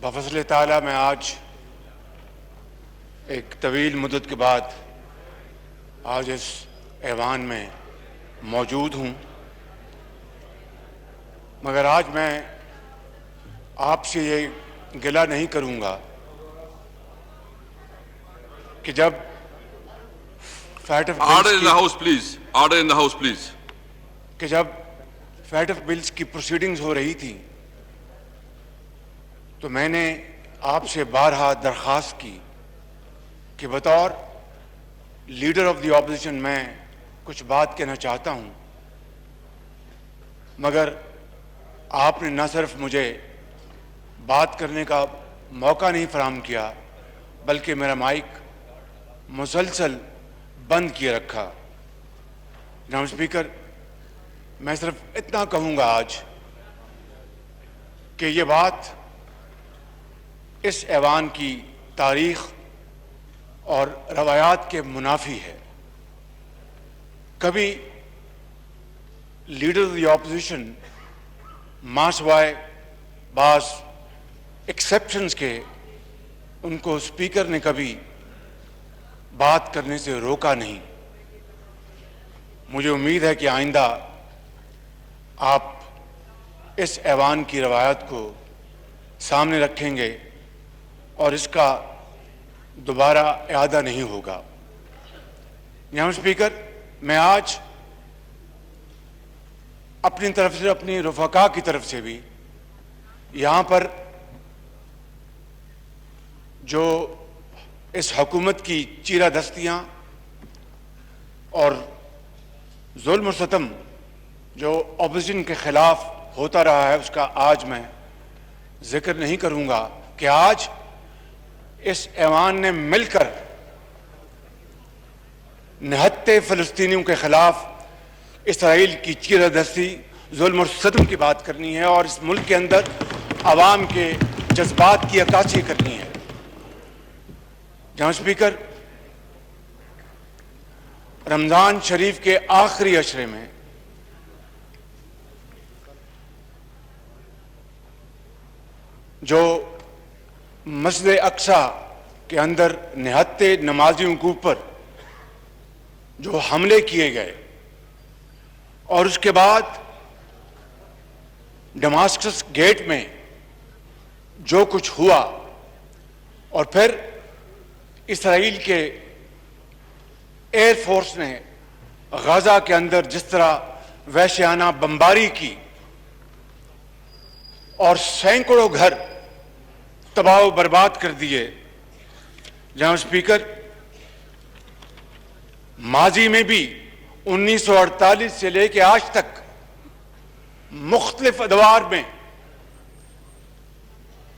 بفضل تعالیٰ میں آج ایک طویل مدت کے بعد آج اس ایوان میں موجود ہوں، مگر آج میں آپ سے یہ گلہ نہیں کروں گا کہ جب fate of Order in the House, please. Order in the House, please. کہ جب فیٹ آف بلز کی پروسیڈنگز ہو رہی تھی تو میں نے آپ سے بارہا درخواست کی کہ بطور لیڈر آف دی اپوزیشن میں کچھ بات کہنا چاہتا ہوں، مگر آپ نے نہ صرف مجھے بات کرنے کا موقع نہیں فراہم کیا بلکہ میرا مائک مسلسل بند کیے رکھا۔ جناب اسپیکر، میں صرف اتنا کہوں گا آج کہ یہ بات اس ایوان کی تاریخ اور روایات کے منافی ہے۔ کبھی لیڈر آف دی اپوزیشن ماں سوائے بعض ایکسیپشنز کے ان کو اسپیکر نے کبھی بات کرنے سے روکا نہیں۔ مجھے امید ہے کہ آئندہ آپ اس ایوان کی روایت کو سامنے رکھیں گے اور اس کا دوبارہ اعادہ نہیں ہوگا۔ جناب اسپیکر، میں آج اپنی طرف سے، اپنی رفقا کی طرف سے بھی یہاں پر جو اس حکومت کی چیرہ دستیاں اور ظلم و ستم جو اپوزیشن کے خلاف ہوتا رہا ہے اس کا آج میں ذکر نہیں کروں گا کہ آج اس ایوان نے مل کر نہتے فلسطینیوں کے خلاف اسرائیل کی چیرہ دستی، ظلم اور ستم کی بات کرنی ہے اور اس ملک کے اندر عوام کے جذبات کی عکاسی کرنی ہے۔ جناب اسپیکر، رمضان شریف کے آخری عشرے میں جو مسجد اقصی کے اندر نہتے نمازیوں کے اوپر جو حملے کیے گئے اور اس کے بعد ڈماسکس گیٹ میں جو کچھ ہوا اور پھر اسرائیل کے ایئر فورس نے غزہ کے اندر جس طرح وحشیانہ بمباری کی اور سینکڑوں گھر تباہ و برباد کر دیے۔ جناب اسپیکر، ماضی میں بھی 1948 سے لے کے آج تک مختلف ادوار میں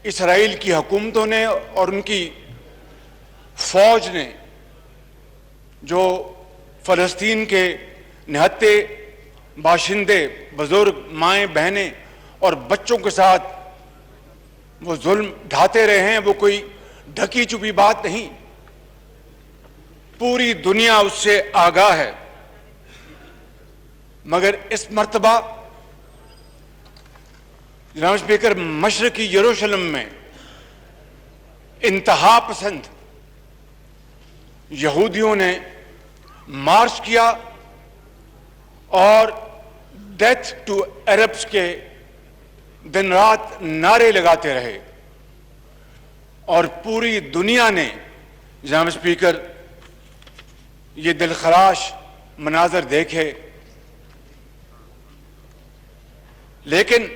اسرائیل کی حکومتوں نے اور ان کی فوج نے جو فلسطین کے نہتے باشندے، بزرگ، مائیں، بہنیں اور بچوں کے ساتھ وہ ظلم ڈھاتے رہے ہیں، وہ کوئی ڈھکی چھپی بات نہیں، پوری دنیا اس سے آگاہ ہے۔ مگر اس مرتبہ جناب اسپیکر، مشرقی یروشلم میں انتہا پسند یہودیوں نے مارچ کیا اور ڈیتھ ٹو عربس کے دن رات نعرے لگاتے رہے اور پوری دنیا نے جناب اسپیکر یہ دلخراش مناظر دیکھے۔ لیکن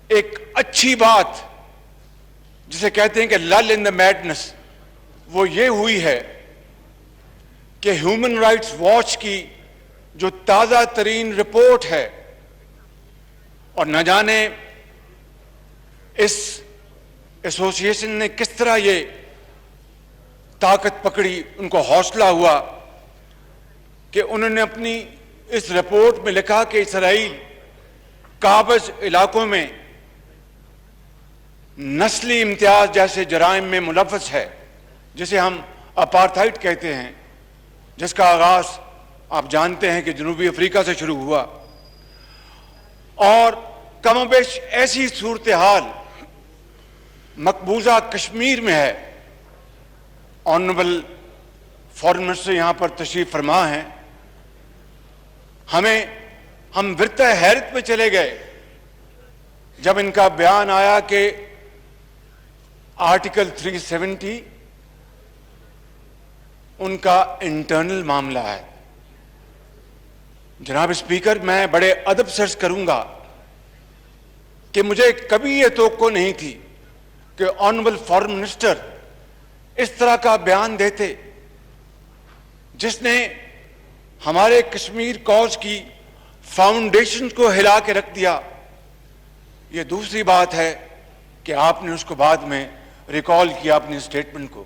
ایک اچھی بات جسے کہتے ہیں کہ لل ان دا میڈنس، وہ یہ ہوئی ہے کہ ہیومن رائٹس واچ کی جو تازہ ترین رپورٹ ہے، اور نہ جانے اس ایسوسی ایشن نے کس طرح یہ طاقت پکڑی، ان کو حوصلہ ہوا کہ انہوں نے اپنی اس رپورٹ میں لکھا کہ اسرائیل قابض علاقوں میں نسلی امتیاز جیسے جرائم میں ملوث ہے، جسے ہم اپارتھائڈ کہتے ہیں، جس کا آغاز آپ جانتے ہیں کہ جنوبی افریقہ سے شروع ہوا، اور کم و بیش ایسی صورتحال مقبوضہ کشمیر میں ہے. آنریبل فارن منسٹر یہاں پر تشریف فرما ہیں. ہم ورطہ حیرت میں چلے گئے جب ان کا بیان آیا کہ آرٹیکل 370 ان کا انٹرنل معاملہ ہے. جناب اسپیکر، میں بڑے ادب سے عرض کروں گا کہ مجھے کبھی یہ توقع نہیں تھی کہ آنریبل فارن منسٹر اس طرح کا بیان دیتے جس نے ہمارے کشمیر کاز کی فاؤنڈیشن کو ہلا کے رکھ دیا. یہ دوسری بات ہے کہ آپ نے اس کو بعد میں ریکال کیا اپنی اسٹیٹمنٹ کو.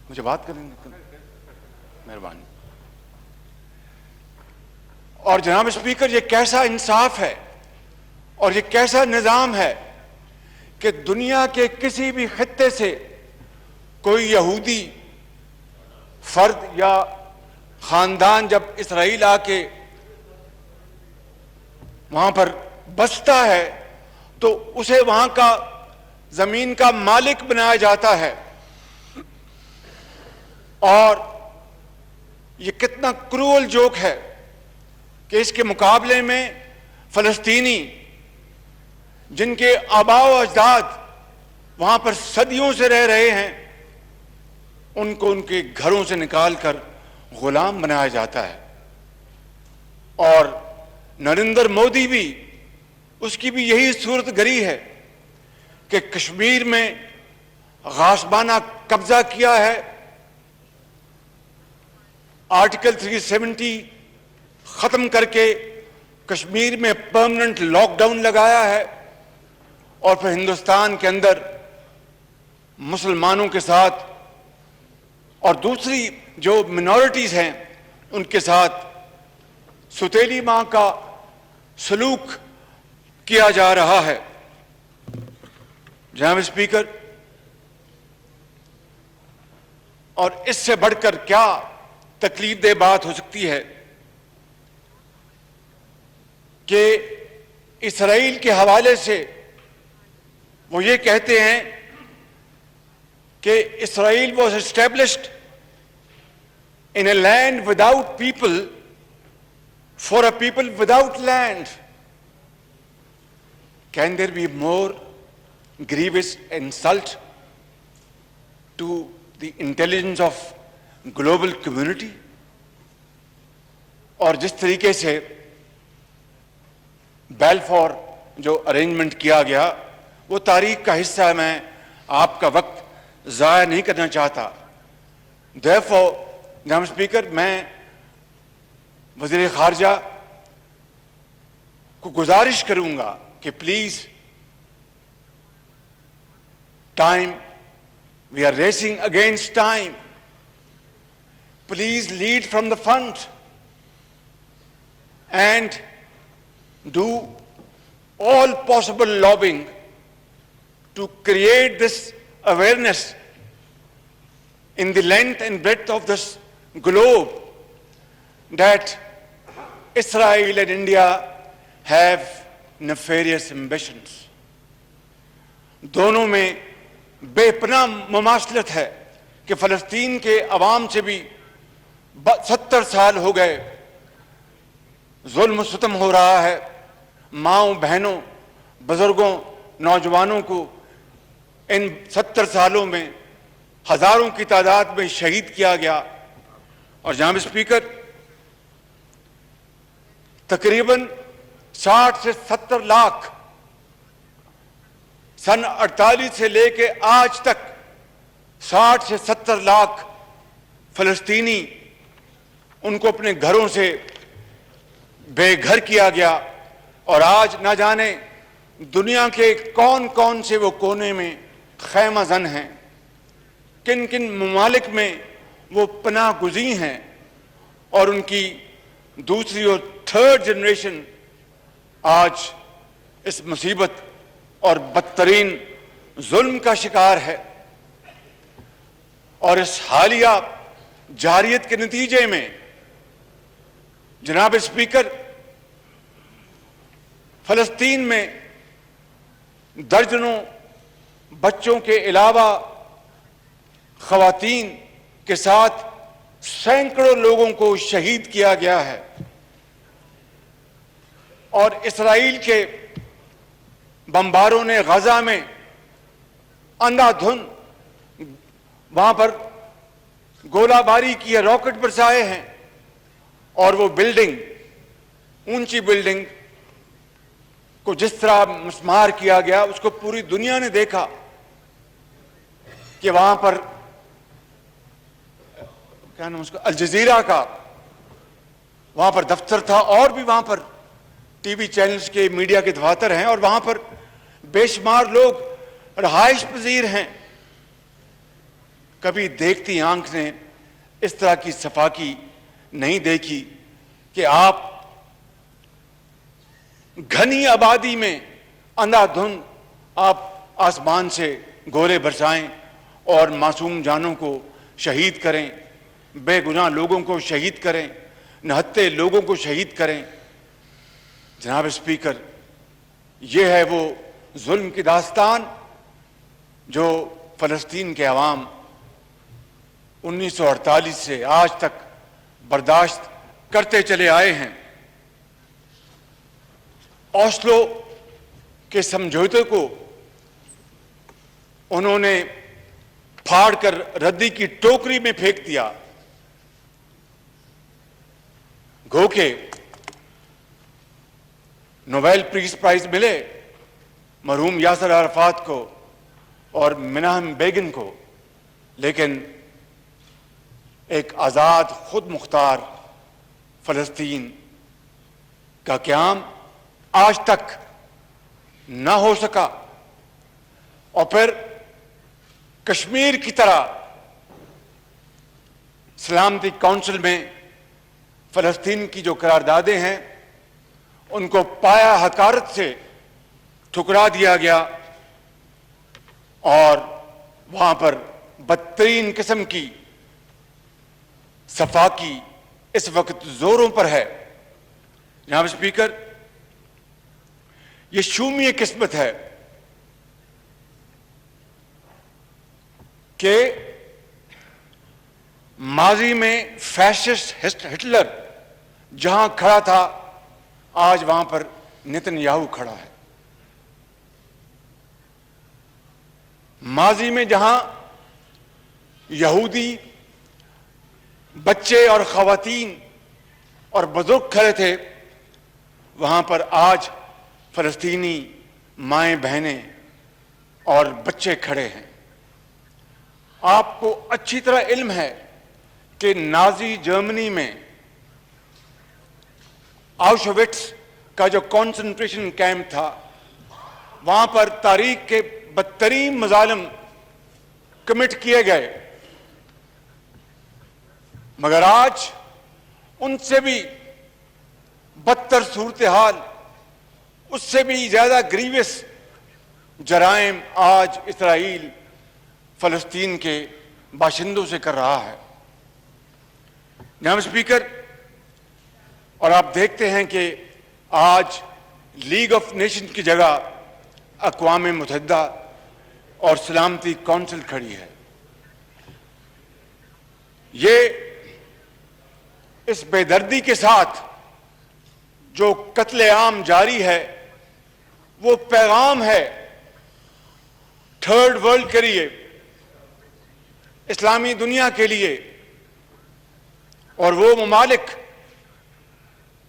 مجھے بات کریں گے مہربانی. اور جناب اسپیکر، یہ کیسا انصاف ہے اور یہ کیسا نظام ہے کہ دنیا کے کسی بھی خطے سے کوئی یہودی فرد یا خاندان جب اسرائیل آ کے وہاں پر بستا ہے تو اسے وہاں کا زمین کا مالک بنایا جاتا ہے. اور یہ کتنا کرول جوک ہے کہ اس کے مقابلے میں فلسطینی جن کے آباء و اجداد وہاں پر صدیوں سے رہ رہے ہیں ان کو ان کے گھروں سے نکال کر غلام بنایا جاتا ہے. اور نریندر مودی بھی، اس کی بھی یہی صورت گری ہے کہ کشمیر میں غاصبانہ قبضہ کیا ہے، آرٹیکل 370 ختم کر کے کشمیر میں پرماننٹ لاک ڈاؤن لگایا ہے، اور پھر ہندوستان کے اندر مسلمانوں کے ساتھ اور دوسری جو منورٹیز ہیں ان کے ساتھ ستیلی ماں کا سلوک کیا جا رہا ہے. جناب اسپیکر، اور اس سے بڑھ کر کیا تکلیف دہ بات ہو سکتی ہے کہ اسرائیل کے حوالے سے وہ یہ کہتے ہیں کہ Israel was established in a land without people for a people without land. Can there be more grievous insult to the intelligence of global community? اور جس طریقے سے بیلفور جو ارینجمنٹ کیا گیا وہ تاریخ کا حصہ ہے. میں آپ کا وقت ضائع نہیں کرنا چاہتا. Therefore, جناب اسپیکر، میں وزیر خارجہ کو گزارش کروں گا کہ please, time, we are racing against time, please lead from the front and do all possible lobbying to create this awareness in the length and breadth of this globe that Israel and India have nefarious ambitions. دونوں میں بے پناہ مماثلت ہے کہ فلسطین کے عوام سے بھی 70 سال ہو گئے ظلم و ستم ہو رہا ہے. ماؤں، بہنوں، بزرگوں، نوجوانوں کو ان 70 سالوں میں ہزاروں کی تعداد میں شہید کیا گیا. اور جناب اسپیکر، تقریباً 60 سے 70 لاکھ سن 48 سے لے کے آج تک 60 سے 70 لاکھ فلسطینی ان کو اپنے گھروں سے بے گھر کیا گیا. اور آج نہ جانے دنیا کے کون کون سے وہ کونے میں خیمہ زن ہیں، کن کن ممالک میں وہ پناہ گزین ہیں، اور ان کی دوسری اور تھرڈ جنریشن آج اس مصیبت اور بدترین ظلم کا شکار ہے. اور اس حالیہ جارحیت کے نتیجے میں جناب اسپیکر، فلسطین میں درجنوں بچوں کے علاوہ خواتین کے ساتھ سینکڑوں لوگوں کو شہید کیا گیا ہے، اور اسرائیل کے بمباروں نے غزہ میں اندھا دھند وہاں پر گولہ باری کی ہے، راکٹ برسائے ہیں، اور وہ بلڈنگ، اونچی بلڈنگ کو جس طرح مسمار کیا گیا، اس کو پوری دنیا نے دیکھا کہ وہاں پر کیا نام اس کا، الجزیرہ کا وہاں پر دفتر تھا، اور بھی وہاں پر ٹی وی چینلز کے میڈیا کے دفاتر ہیں، اور وہاں پر بے شمار لوگ رہائش پذیر ہیں۔ کبھی دیکھتی آنکھ نے اس طرح کی صفاقی نہیں دیکھی کہ آپ گھنی آبادی میں اندھا دھند آپ آسمان سے گولے برسائیں اور معصوم جانوں کو شہید کریں، بے گناہ لوگوں کو شہید کریں، نہتے لوگوں کو شہید کریں۔ جناب اسپیکر، یہ ہے وہ ظلم کی داستان جو فلسطین کے عوام 1948 سے آج تک برداشت کرتے چلے آئے ہیں۔ اوسلو کے سمجھوتے کو انہوں نے پھاڑ کر ردی کی ٹوکری میں پھینک دیا، گو کہ نوبیل پیس پرائز ملے مرحوم یاسر عرفات کو اور مناہم بیگن کو، لیکن ایک آزاد خود مختار فلسطین کا قیام آج تک نہ ہو سکا۔ اور پھر کشمیر کی طرح سلامتی کونسل میں فلسطین کی جو قراردادیں ہیں ان کو پایا حقارت سے ٹھکرا دیا گیا، اور وہاں پر بدترین قسم کی صفاقی اس وقت زوروں پر ہے۔ جناب اسپیکر، یہ شومی قسمت ہے کہ ماضی میں فیشسٹ ہٹلر جہاں کھڑا تھا، آج وہاں پر نتن یاہو کھڑا ہے۔ ماضی میں جہاں یہودی بچے اور خواتین اور بزرگ کھڑے تھے، وہاں پر آج فلسطینی مائیں بہنیں اور بچے کھڑے ہیں۔ آپ کو اچھی طرح علم ہے کہ نازی جرمنی میں آؤشوِٹس کا جو کنسنٹریشن کیمپ تھا، وہاں پر تاریخ کے بدترین مظالم کمٹ کیے گئے، مگر آج ان سے بھی بدتر صورتحال، اس سے بھی زیادہ گریوس جرائم آج اسرائیل فلسطین کے باشندوں سے کر رہا ہے۔ جناب اسپیکر، اور آپ دیکھتے ہیں کہ آج لیگ آف نیشن کی جگہ اقوام متحدہ اور سلامتی کونسل کھڑی ہے۔ یہ اس بے دردی کے ساتھ جو قتل عام جاری ہے، وہ پیغام ہے تھرڈ ورلڈ کے لیے، اسلامی دنیا کے لیے، اور وہ ممالک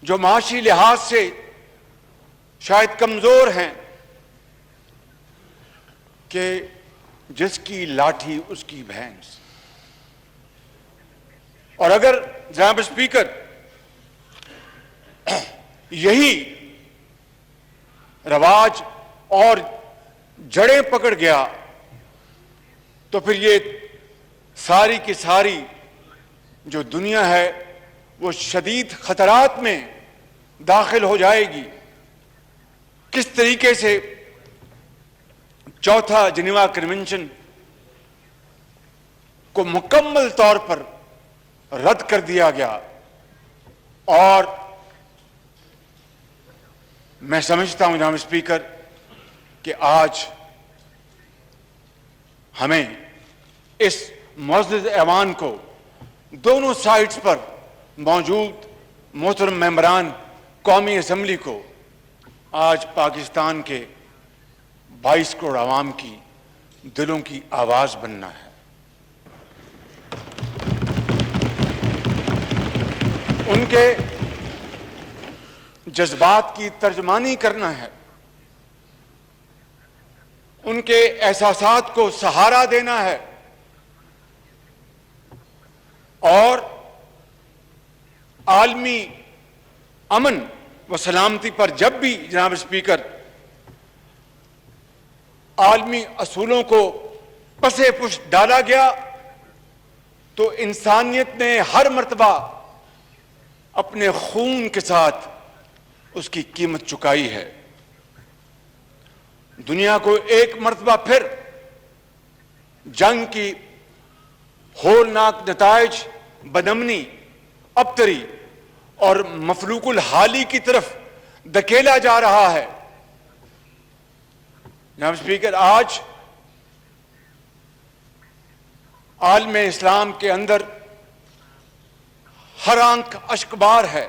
جو معاشی لحاظ سے شاید کمزور ہیں، کہ جس کی لاٹھی اس کی بھینس۔ اور اگر جناب اسپیکر یہی رواج اور جڑیں پکڑ گیا تو پھر یہ ساری کی ساری جو دنیا ہے وہ شدید خطرات میں داخل ہو جائے گی۔ کس طریقے سے چوتھا جنیوا کنونشن کو مکمل طور پر رد کر دیا گیا، اور میں سمجھتا ہوں جناب اسپیکر کہ آج ہمیں اس معزز ایوان کو دونوں سائٹس پر موجود محترم ممبران قومی اسمبلی کو آج پاکستان کے 22 کروڑ عوام کی دلوں کی آواز بننا ہے. ان کے جذبات کی ترجمانی کرنا ہے, ان کے احساسات کو سہارا دینا ہے, اور عالمی امن و سلامتی پر جب بھی جناب اسپیکر عالمی اصولوں کو پسے پشت ڈالا گیا تو انسانیت نے ہر مرتبہ اپنے خون کے ساتھ اس کی قیمت چکائی ہے. دنیا کو ایک مرتبہ پھر جنگ کی ہولناک نتائج, بدامنی, ابتری اور مفلوق الحالی کی طرف دھکیلا جا رہا ہے. جناب اسپیکر, آج عالم اسلام کے اندر ہر آنکھ اشکبار ہے,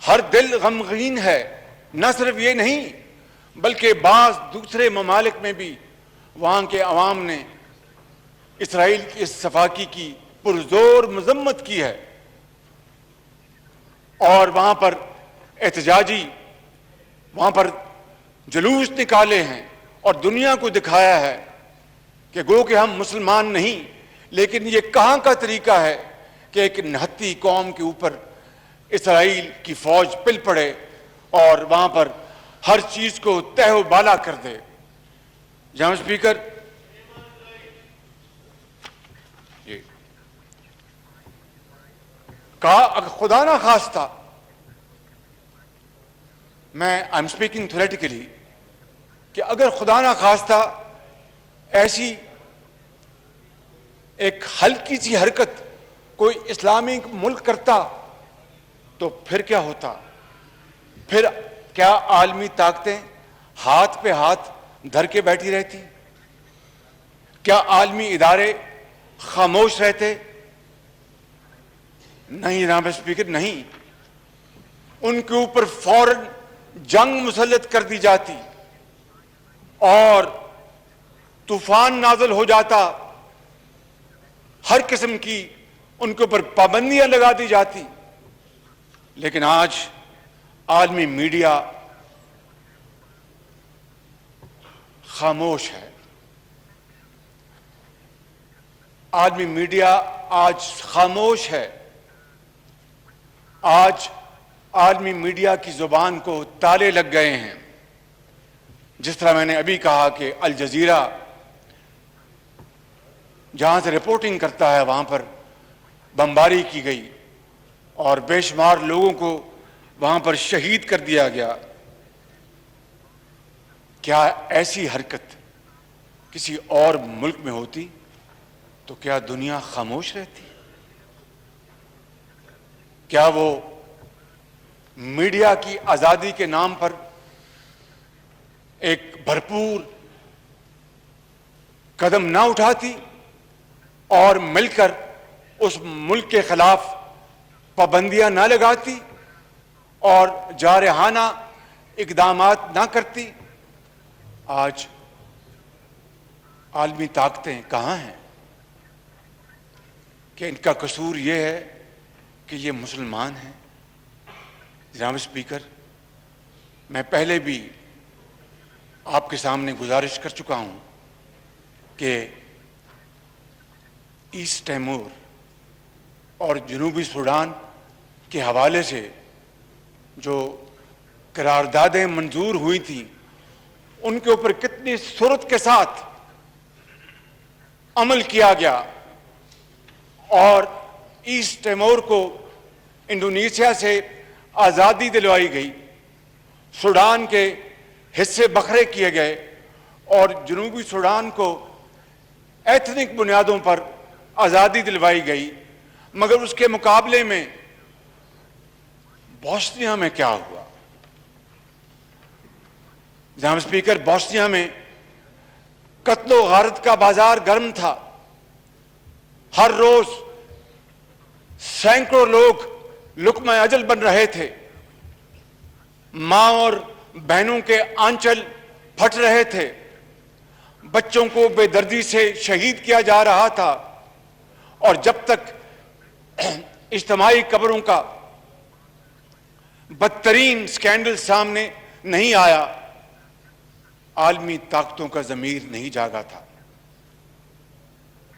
ہر دل غمگین ہے. نہ صرف یہ نہیں بلکہ بعض دوسرے ممالک میں بھی وہاں کے عوام نے اسرائیل کی اس صفاقی کی پرزور مذمت کی ہے, اور وہاں پر احتجاجی وہاں پر جلوس نکالے ہیں اور دنیا کو دکھایا ہے کہ گو کہ ہم مسلمان نہیں, لیکن یہ کہاں کا طریقہ ہے کہ ایک نہتی قوم کے اوپر اسرائیل کی فوج پل پڑے اور وہاں پر ہر چیز کو تہ و بالا کر دے. جناب اسپیکر, کہا اگر خدا نہ خواستہ, میں آئی ایم اسپیکنگ تھیوریٹیکلی, کہ اگر خدا نہ خواستہ ایسی ایک ہلکی سی حرکت کوئی اسلامی ملک کرتا تو پھر کیا ہوتا؟ پھر کیا عالمی طاقتیں ہاتھ پہ ہاتھ دھر کے بیٹھی رہتی؟ کیا عالمی ادارے خاموش رہتے؟ نہیں جناب اسپیکر, نہیں. ان کے اوپر فوراً جنگ مسلط کر دی جاتی اور طوفان نازل ہو جاتا, ہر قسم کی ان کے اوپر پابندیاں لگا دی جاتی. لیکن آج عالمی میڈیا خاموش ہے. عالمی میڈیا آج خاموش ہے. آج عالمی میڈیا کی زبان کو تالے لگ گئے ہیں. جس طرح میں نے ابھی کہا کہ الجزیرہ جہاں سے رپورٹنگ کرتا ہے وہاں پر بمباری کی گئی اور بے شمار لوگوں کو وہاں پر شہید کر دیا گیا. کیا ایسی حرکت کسی اور ملک میں ہوتی تو کیا دنیا خاموش رہتی؟ کیا وہ میڈیا کی آزادی کے نام پر ایک بھرپور قدم نہ اٹھاتی اور مل کر اس ملک کے خلاف پابندیاں نہ لگاتی اور جارحانہ اقدامات نہ کرتی؟ آج عالمی طاقتیں کہاں ہیں کہ ان کا قصور یہ ہے کہ یہ مسلمان ہیں؟ جناب اسپیکر, میں پہلے بھی آپ کے سامنے گزارش کر چکا ہوں کہ ایسٹ تیمور اور جنوبی سوڈان کے حوالے سے جو قراردادیں منظور ہوئی تھیں ان کے اوپر کتنی سرعت کے ساتھ عمل کیا گیا, اور ایسٹ تیمور کو انڈونیشیا سے آزادی دلوائی گئی, سوڈان کے حصے بکھرے کیے گئے اور جنوبی سوڈان کو ایتھنک بنیادوں پر آزادی دلوائی گئی. مگر اس کے مقابلے میں بوسنیا میں کیا ہوا؟ جناب اسپیکر، بوسنیا میں قتل و غارت کا بازار گرم تھا. ہر روز سینکڑوں لوگ لقمہ اجل بن رہے تھے. ماں اور بہنوں کے آنچل پھٹ رہے تھے. بچوں کو بے دردی سے شہید کیا جا رہا تھا. اور جب تک اجتماعی قبروں کا بدترین سکینڈل سامنے نہیں آیا، عالمی طاقتوں کا ضمیر نہیں جاگا تھا.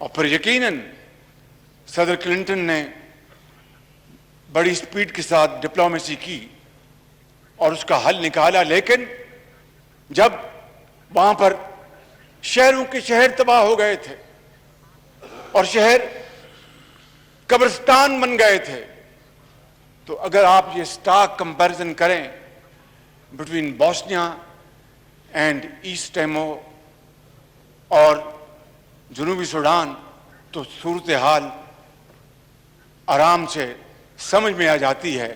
اور پھر یقیناً صدر کلنٹن نے بڑی سپیڈ کے ساتھ ڈپلومیسی کی اور اس کا حل نکالا. لیکن جب وہاں پر شہروں کے شہر تباہ ہو گئے تھے اور شہر قبرستان بن گئے تھے، تو اگر آپ یہ سٹارک کمپیریزن کریں بٹوین بوسنیا اینڈ ایسٹ ٹیمور اور جنوبی سوڈان، تو صورتحال آرام سے سمجھ میں آ جاتی ہے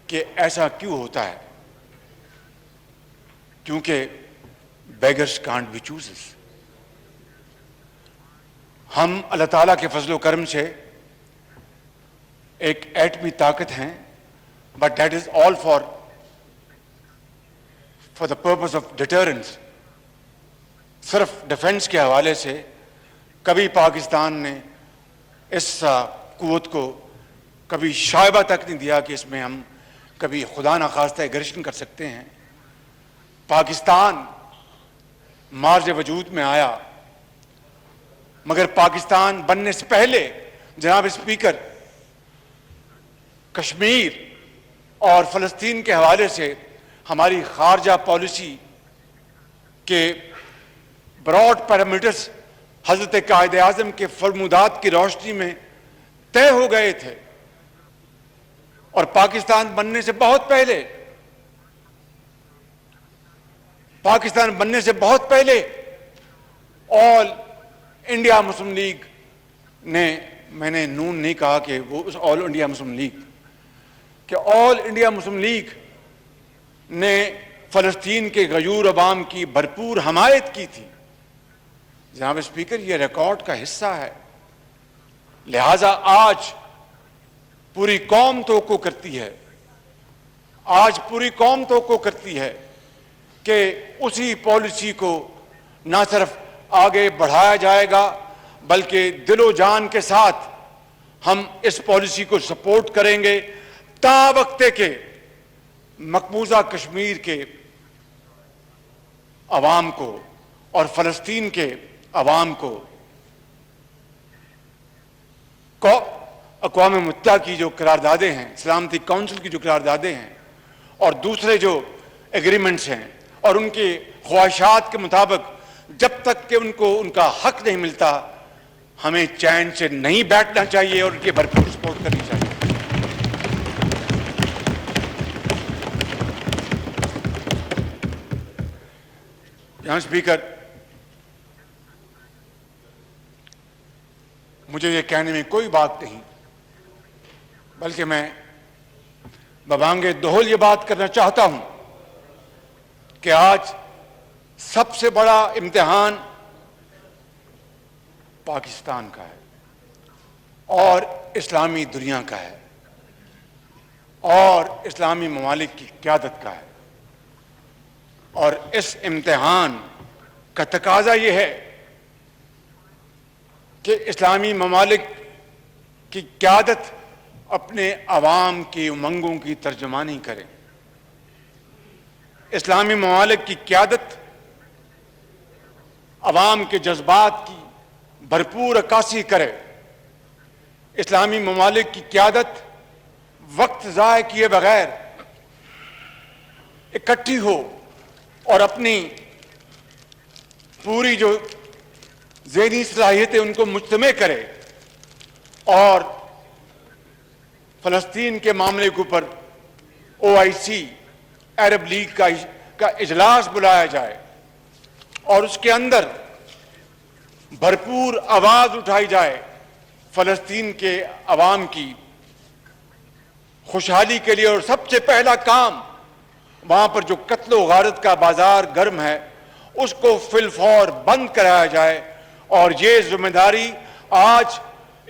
کہ ایسا کیوں ہوتا ہے. کیونکہ بیگرز کانٹ بی چوزرز. ہم اللہ تعالیٰ کے فضل و کرم سے ایک ایٹمی طاقت ہیں، but that is all for the purpose of deterrence. صرف ڈیفنس کے حوالے سے کبھی پاکستان نے اس قوت کو کبھی شائبہ تک نہیں دیا کہ اس میں ہم کبھی خدا نخواستہ ایگریشن کر سکتے ہیں. پاکستان مارج وجود میں آیا، مگر پاکستان بننے سے پہلے جناب اسپیکر کشمیر اور فلسطین کے حوالے سے ہماری خارجہ پالیسی کے براڈ پیرامیٹرز حضرت قائد اعظم کے فرمودات کی روشنی میں طے ہو گئے تھے. اور پاکستان بننے سے بہت پہلے آل انڈیا مسلم لیگ نے، میں نے نون نہیں کہا کہ وہ اس آل انڈیا مسلم لیگ، کہ آل انڈیا مسلم لیگ نے فلسطین کے غیور عوام کی بھرپور حمایت کی تھی. جناب اسپیکر، یہ ریکارڈ کا حصہ ہے. لہذا آج پوری قوم توقع کرتی ہے کہ اسی پالیسی کو نہ صرف آگے بڑھایا جائے گا، بلکہ دل و جان کے ساتھ ہم اس پالیسی کو سپورٹ کریں گے تا وقت کہ مقبوضہ کشمیر کے عوام کو اور فلسطین کے عوام کو اقوام متحدہ کی جو قراردادیں ہیں، سلامتی کونسل کی جو قراردادیں ہیں اور دوسرے جو ایگریمنٹس ہیں، اور ان کی خواہشات کے مطابق جب تک کہ ان کو ان کا حق نہیں ملتا، ہمیں چین سے نہیں بیٹھنا چاہیے اور ان کی بھرپور سپورٹ کرنی چاہیے. جناب اسپیکر، مجھے یہ کہنے میں کوئی بات نہیں، بلکہ میں ببانگ دہل یہ بات کرنا چاہتا ہوں کہ آج سب سے بڑا امتحان پاکستان کا ہے اور اسلامی دنیا کا ہے اور اسلامی ممالک کی قیادت کا ہے. اور اس امتحان کا تقاضا یہ ہے کہ اسلامی ممالک کی قیادت اپنے عوام کی امنگوں کی ترجمانی کرے. اسلامی ممالک کی قیادت عوام کے جذبات کی بھرپور عکاسی کرے. اسلامی ممالک کی قیادت وقت ضائع کیے بغیر اکٹھی ہو اور اپنی پوری جو ذہنی صلاحیتیں ان کو مجتمع کرے اور فلسطین کے معاملے کے اوپر OIC عرب لیگ کا اجلاس بلایا جائے اور اس کے اندر بھرپور آواز اٹھائی جائے فلسطین کے عوام کی خوشحالی کے لیے. اور سب سے پہلا کام وہاں پر جو قتل و غارت کا بازار گرم ہے اس کو فی الفور بند کرایا جائے. اور یہ ذمہ داری آج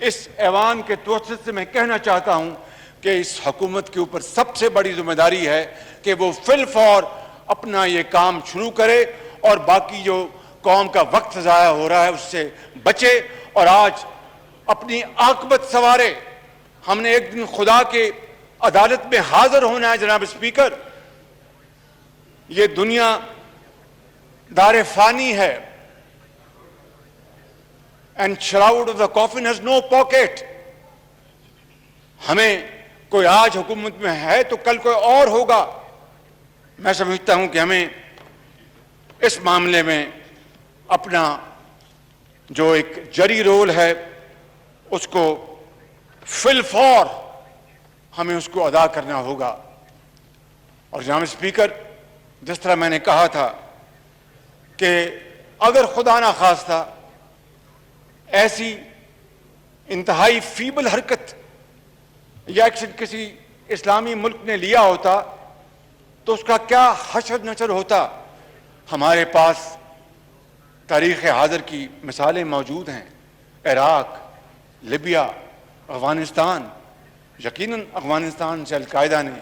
اس ایوان کے توسط سے میں کہنا چاہتا ہوں کہ اس حکومت کے اوپر سب سے بڑی ذمہ داری ہے کہ وہ فی الفور اپنا یہ کام شروع کرے اور باقی جو قوم کا وقت ضائع ہو رہا ہے اس سے بچے اور آج اپنی عاقبت سنوارے. ہم نے ایک دن خدا کے عدالت میں حاضر ہونا ہے جناب اسپیکر. یہ دنیا دار فانی ہے. And shroud of the coffin has no pocket. ہمیں کوئی آج حکومت میں ہے تو کل کوئی اور ہوگا. میں سمجھتا ہوں کہ ہمیں اس معاملے میں اپنا جو ایک جری رول ہے اس کو فی الفور ہمیں اس کو ادا کرنا ہوگا. اور جناب اسپیکر, جس طرح میں نے کہا تھا کہ اگر خدا نہ خواستہ ایسی انتہائی فیبل حرکت یا ایکشن کسی اسلامی ملک نے لیا ہوتا تو اس کا کیا حشر نشر ہوتا. ہمارے پاس تاریخ حاضر کی مثالیں موجود ہیں. عراق, لیبیا, افغانستان. یقیناً افغانستان سے القاعدہ نے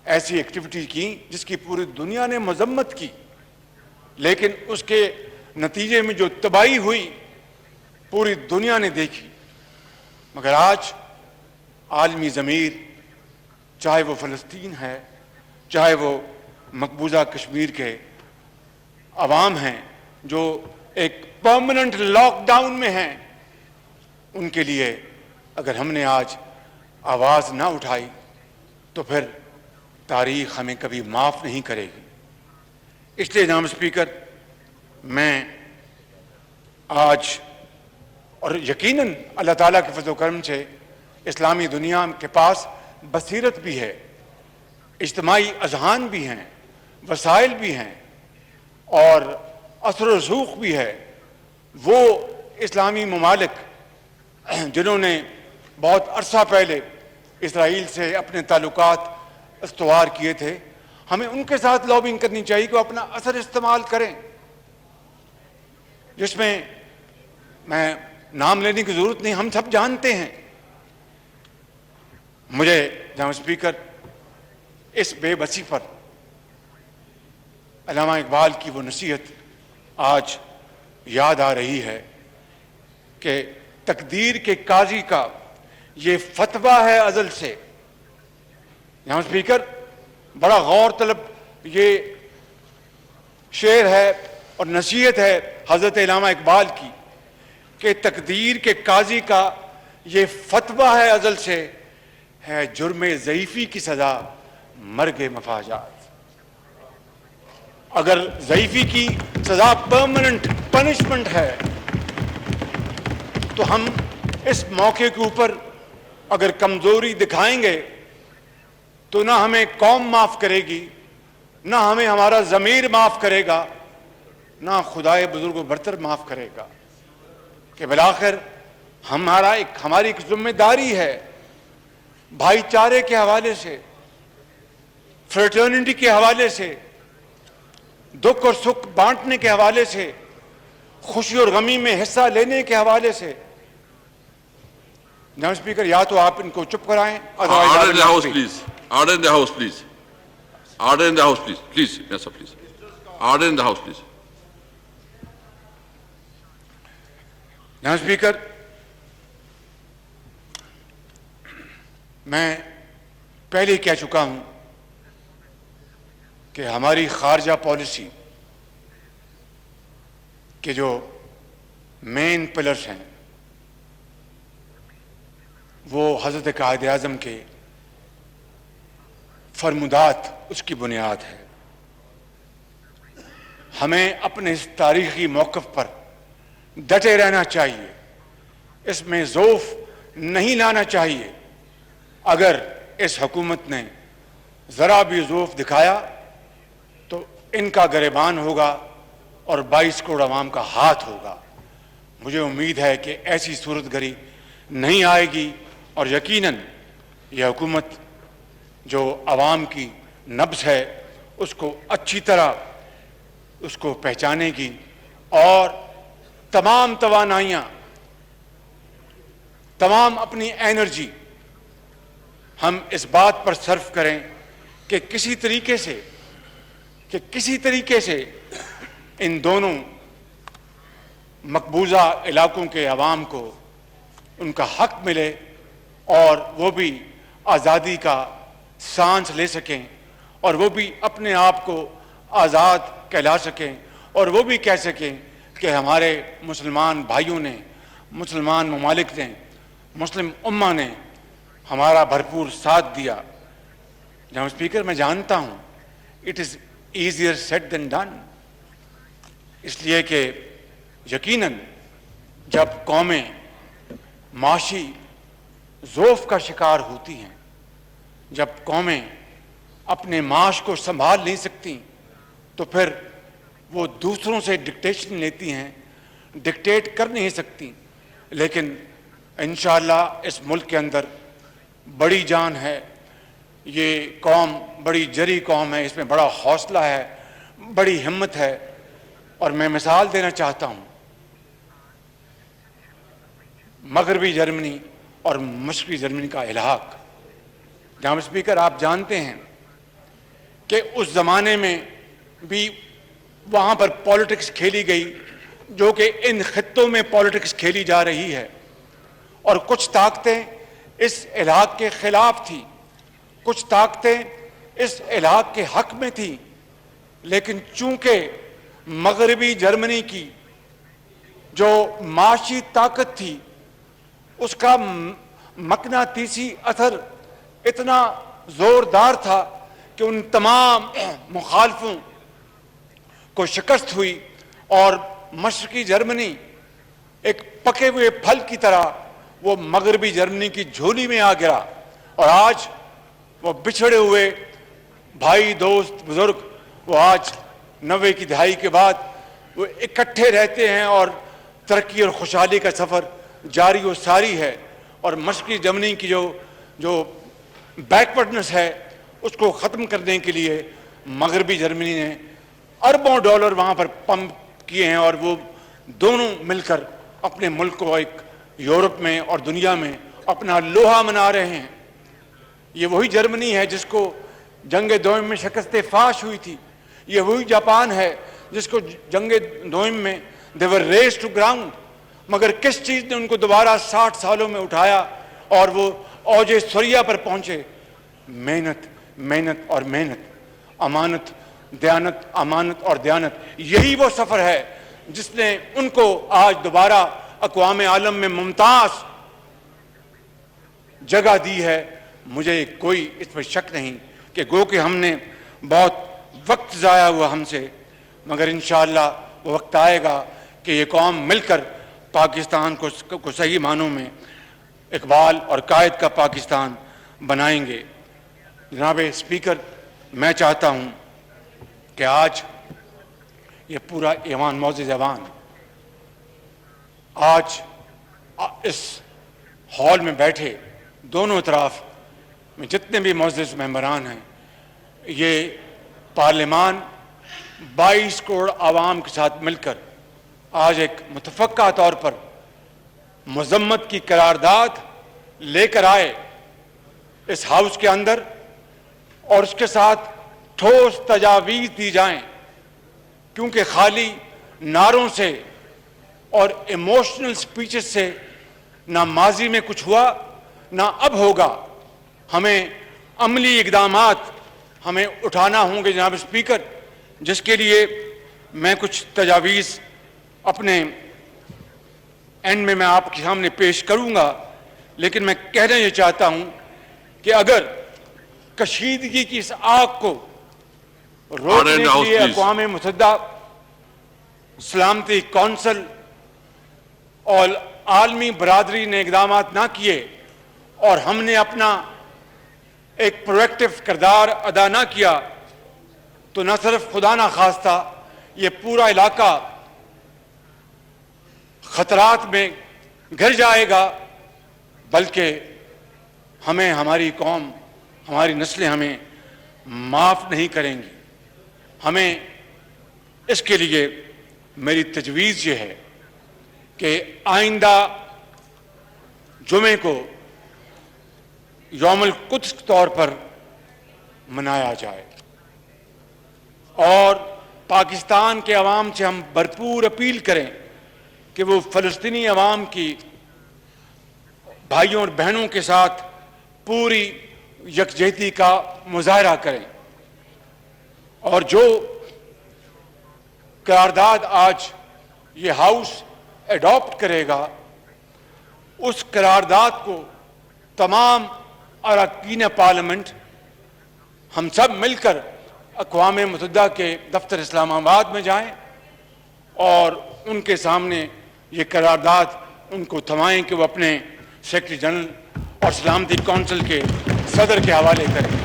ایسی ایکٹیویٹی کی جس کی پوری دنیا نے مذمت کی, لیکن اس کے نتیجے میں جو تباہی ہوئی پوری دنیا نے دیکھی. مگر آج عالمی ضمیر, چاہے وہ فلسطین ہے, چاہے وہ مقبوضہ کشمیر کے عوام ہیں جو ایک پرماننٹ لاک ڈاؤن میں ہیں, ان کے لیے اگر ہم نے آج آواز نہ اٹھائی تو پھر تاریخ ہمیں کبھی معاف نہیں کرے گی. اس لیے جناب اسپیکر, میں آج اور یقیناً اللہ تعالیٰ کے فضل و کرم سے اسلامی دنیا کے پاس بصیرت بھی ہے, اجتماعی اذہان بھی ہیں, وسائل بھی ہیں اور اثر و رسوخ بھی ہے. وہ اسلامی ممالک جنہوں نے بہت عرصہ پہلے اسرائیل سے اپنے تعلقات استوار کیے تھے, ہمیں ان کے ساتھ لابنگ کرنی چاہیے کہ وہ اپنا اثر استعمال کریں, جس میں نام لینے کی ضرورت نہیں, ہم سب جانتے ہیں. مجھے جناب اسپیکر اس بے بسی پر علامہ اقبال کی وہ نصیحت آج یاد آ رہی ہے کہ تقدیر کے قاضی کا یہ فتویٰ ہے ازل سے. جناب اسپیکر, بڑا غور طلب یہ شعر ہے اور نصیحت ہے حضرت علامہ اقبال کی کہ تقدیر کے قاضی کا یہ فتویٰ ہے ازل سے, ہے جرم ضعیفی کی سزا مرگ مفاجات. اگر ضعیفی کی سزا پرماننٹ پنشمنٹ ہے تو ہم اس موقع کے اوپر اگر کمزوری دکھائیں گے تو نہ ہمیں قوم معاف کرے گی, نہ ہمیں ہمارا ضمیر معاف کرے گا, نہ خدائے بزرگ و برتر معاف کرے گا. کہ بالآخر ہماری ایک ذمہ داری ہے بھائی چارے کے حوالے سے, فریٹرنٹی کے حوالے سے, دکھ اور سکھ بانٹنے کے حوالے سے, خوشی اور غمی میں حصہ لینے کے حوالے سے. جناب اسپیکر, یا تو آپ ان کو چپ کرائیں. Order in the House, please. Order in the House, please. Order in the House, please. Please, yes, sir, please. Order in the House, please. جناب اسپیکر, میں پہلے کہہ چکا ہوں کہ ہماری خارجہ پالیسی کے جو مین پلرز ہیں وہ حضرت قائد اعظم کے فرمودات اس کی بنیاد ہے. ہمیں اپنے اس تاریخی موقف پر ڈٹے رہنا چاہیے, اس میں ضعف نہیں لانا چاہیے. اگر اس حکومت نے ذرا بھی ضعف دکھایا تو ان کا گریبان ہوگا اور 22 کروڑ عوام کا ہاتھ ہوگا. مجھے امید ہے کہ ایسی صورت گری نہیں آئے گی اور یقیناً یہ حکومت جو عوام کی نبض ہے اس کو اچھی طرح اس کو پہچانے گی اور تمام توانائیاں، تمام اپنی انرجی ہم اس بات پر صرف کریں کہ کسی طریقے سے ان دونوں مقبوضہ علاقوں کے عوام کو ان کا حق ملے اور وہ بھی آزادی کا سانس لے سکیں اور وہ بھی اپنے آپ کو آزاد کہلا سکیں اور وہ بھی کہہ سکیں کہ ہمارے مسلمان بھائیوں نے، مسلمان ممالک نے، مسلم امہ نے ہمارا بھرپور ساتھ دیا۔ جناب اسپیکر، میں جانتا ہوں it is easier said than done, اس لیے کہ یقیناً جب قومیں معاشی ضعف کا شکار ہوتی ہیں، جب قومیں اپنے معاش کو سنبھال نہیں سکتی تو پھر وہ دوسروں سے ڈکٹیشن لیتی ہیں، ڈکٹیٹ کر نہیں سکتی۔ لیکن انشاءاللہ اس ملک کے اندر بڑی جان ہے، یہ قوم بڑی جری قوم ہے، اس میں بڑا حوصلہ ہے، بڑی ہمت ہے۔ اور میں مثال دینا چاہتا ہوں، مغربی جرمنی اور مشرقی جرمنی کا الحاق۔ جناب اسپیکر، آپ جانتے ہیں کہ اس زمانے میں بھی وہاں پر پالیٹکس کھیلی گئی جو کہ ان خطوں میں پالیٹکس کھیلی جا رہی ہے، اور کچھ طاقتیں اس الحاق کے خلاف تھیں، کچھ طاقتیں اس الحاق کے حق میں تھیں، لیکن چونکہ مغربی جرمنی کی جو معاشی طاقت تھی اس کا مقناطیسی اثر اتنا زوردار تھا کہ ان تمام مخالفوں کو شکست ہوئی اور مشرقی جرمنی ایک پکے ہوئے پھل کی طرح وہ مغربی جرمنی کی جھولی میں آ گرا، اور آج وہ بچھڑے ہوئے بھائی، دوست، بزرگ، وہ آج 90 کی دہائی کے بعد وہ اکٹھے رہتے ہیں اور ترقی اور خوشحالی کا سفر جاری و ساری ہے۔ اور مشرقی جرمنی کی جو بیکورڈنس ہے اس کو ختم کرنے کے لیے مغربی جرمنی نے اربوں ڈالر وہاں پر پمپ کیے ہیں، اور وہ دونوں مل کر اپنے ملک کو ایک یورپ میں اور دنیا میں اپنا لوہا منا رہے ہیں۔ یہ وہی جرمنی ہے جس کو جنگ دوئم میں شکست فاش ہوئی تھی، یہ وہی جاپان ہے جس کو جنگ دوئم میں they were raised to ground، مگر کس چیز نے ان کو دوبارہ 60 سالوں میں اٹھایا اور وہ اوج ثریا پر پہنچے؟ محنت، محنت اور محنت، امانت، دیانت، امانت اور دیانت۔ یہی وہ سفر ہے جس نے ان کو آج دوبارہ اقوام عالم میں ممتاز جگہ دی ہے۔ مجھے کوئی اس پر شک نہیں کہ گو کہ ہم نے بہت وقت ضائع ہوا ہم سے، مگر انشاءاللہ وہ وقت آئے گا کہ یہ قوم مل کر پاکستان کو صحیح معنوں میں اقبال اور قائد کا پاکستان بنائیں گے۔ جناب اسپیکر، میں چاہتا ہوں کہ آج یہ پورا ایوان، معزز ایوان، آج اس ہال میں بیٹھے دونوں اطراف میں جتنے بھی معزز ممبران ہیں، یہ پارلیمان 22 کروڑ عوام کے ساتھ مل کر آج ایک متفقہ طور پر مذمت کی قرارداد لے کر آئے اس ہاؤس کے اندر، اور اس کے ساتھ ٹھوس تجاویز دی جائیں، کیونکہ خالی نعروں سے اور ایموشنل سپیچز سے نہ ماضی میں کچھ ہوا نہ اب ہوگا۔ ہمیں عملی اقدامات ہمیں اٹھانا ہوں گے جناب اسپیکر، جس کے لیے میں کچھ تجاویز اپنے اینڈ میں آپ کے سامنے پیش کروں گا، لیکن میں کہنا یہ چاہتا ہوں کہ اگر کشیدگی کی اس آگ کو روکنے کے لیے اقوام متحدہ، سلامتی کونسل اور عالمی برادری نے اقدامات نہ کیے اور ہم نے اپنا ایک پرویکٹیو کردار ادا نہ کیا، تو نہ صرف خدا نہ خواستہ یہ پورا علاقہ خطرات میں گر جائے گا، بلکہ ہمیں، ہماری قوم، ہماری نسلیں ہمیں معاف نہیں کریں گی۔ ہمیں اس کے لیے میری تجویز یہ ہے کہ آئندہ جمعے کو یوم القدس کے طور پر منایا جائے، اور پاکستان کے عوام سے ہم بھرپور اپیل کریں کہ وہ فلسطینی عوام کی بھائیوں اور بہنوں کے ساتھ پوری یکجہتی کا مظاہرہ کریں، اور جو قرارداد آج یہ ہاؤس ایڈاپٹ کرے گا اس قرارداد کو تمام اراکین پارلیمنٹ ہم سب مل کر اقوام متحدہ کے دفتر اسلام آباد میں جائیں اور ان کے سامنے یہ قرارداد ان کو تھمائیں کہ وہ اپنے سیکرٹری جنرل اور سلامتی کونسل کے صدر کے حوالے کریں۔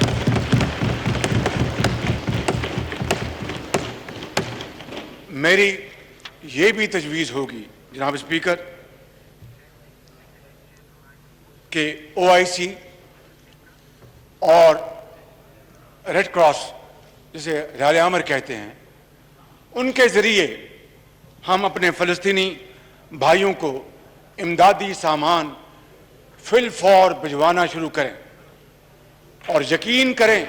میری یہ بھی تجویز ہوگی جناب اسپیکر کہ OIC اور ریڈ کراس جسے ہلال احمر کہتے ہیں ان کے ذریعے ہم اپنے فلسطینی بھائیوں کو امدادی سامان فل فور بھجوانا شروع کریں، اور یقین کریں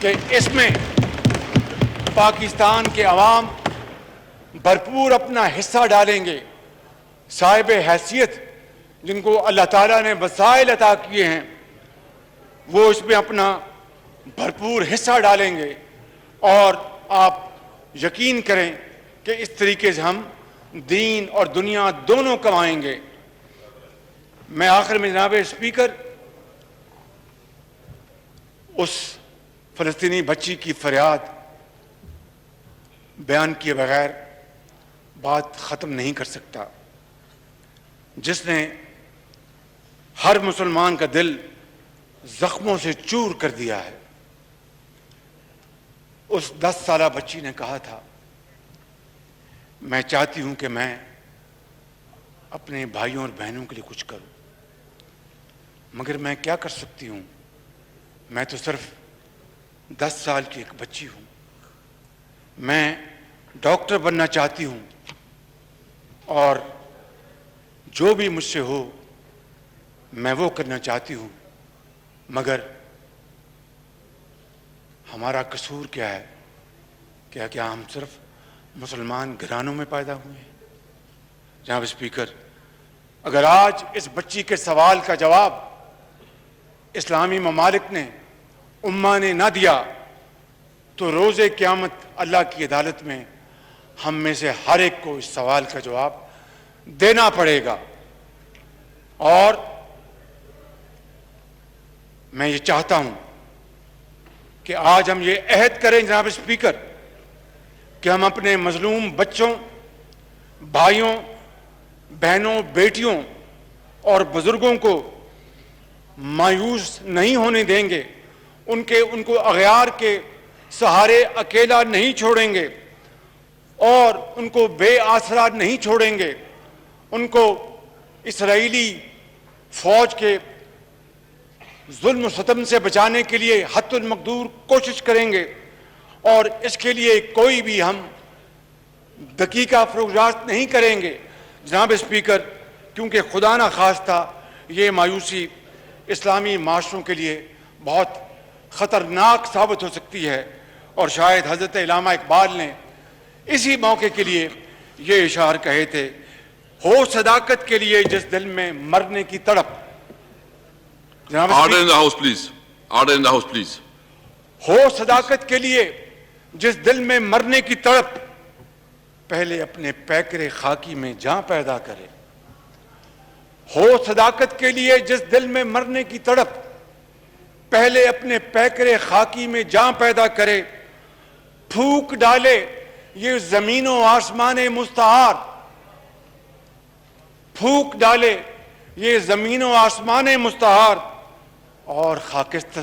کہ اس میں پاکستان کے عوام بھرپور اپنا حصہ ڈالیں گے۔ صاحب حیثیت جن کو اللہ تعالیٰ نے وسائل عطا کیے ہیں وہ اس میں اپنا بھرپور حصہ ڈالیں گے، اور آپ یقین کریں کہ اس طریقے سے ہم دین اور دنیا دونوں کمائیں گے۔ میں آخر میں جناب اسپیکر اس فلسطینی بچی کی فریاد بیان کیے بغیر بات ختم نہیں کر سکتا، جس نے ہر مسلمان کا دل زخموں سے چور کر دیا ہے۔ اس 10 سالہ بچی نے کہا تھا میں چاہتی ہوں کہ میں اپنے بھائیوں اور بہنوں کے لیے کچھ کروں، مگر میں کیا کر سکتی ہوں، میں تو صرف 10 سال کی ایک بچی ہوں، میں ڈاکٹر بننا چاہتی ہوں اور جو بھی مجھ سے ہو میں وہ کرنا چاہتی ہوں، مگر ہمارا قصور کیا ہے؟ کیا ہم صرف مسلمان گھرانوں میں پیدا ہوئے ہیں؟ جناب اسپیکر، اگر آج اس بچی کے سوال کا جواب اسلامی ممالک نے، امہ نے نہ دیا تو روز قیامت اللہ کی عدالت میں ہم میں سے ہر ایک کو اس سوال کا جواب دینا پڑے گا۔ اور میں یہ چاہتا ہوں کہ آج ہم یہ عہد کریں جناب اسپیکر کہ ہم اپنے مظلوم بچوں، بھائیوں، بہنوں، بیٹیوں اور بزرگوں کو مایوس نہیں ہونے دیں گے، ان کو اغیار کے سہارے اکیلا نہیں چھوڑیں گے اور ان کو بے آسرا نہیں چھوڑیں گے، ان کو اسرائیلی فوج کے ظلم و ستم سے بچانے کے لیے حتی المقدور کوشش کریں گے، اور اس کے لیے کوئی بھی ہم دقیقہ فروگزاشت نہیں کریں گے جناب اسپیکر، کیونکہ خدا نہ خواستہ یہ مایوسی اسلامی معاشروں کے لیے بہت خطرناک ثابت ہو سکتی ہے۔ اور شاید حضرت علامہ اقبال نے اسی موقع کے لیے یہ اشعار کہے تھے، ہو صداقت کے لیے جس دل میں مرنے کی تڑپ۔ Order in the House, please. Order in the House, please. ہو صداقت کے لیے جس دل میں مرنے کی تڑپ، پہلے اپنے پیکرے خاکی میں جاں پیدا کرے۔ ہو صداقت کے لیے جس دل میں مرنے کی تڑپ، پہلے اپنے پیکرے خاکی میں جاں پیدا کرے۔ پھونک ڈالے یہ زمین و آسمان مستعار، پھونک ڈالے یہ زمین و آسمان مستعار، اور خاکستر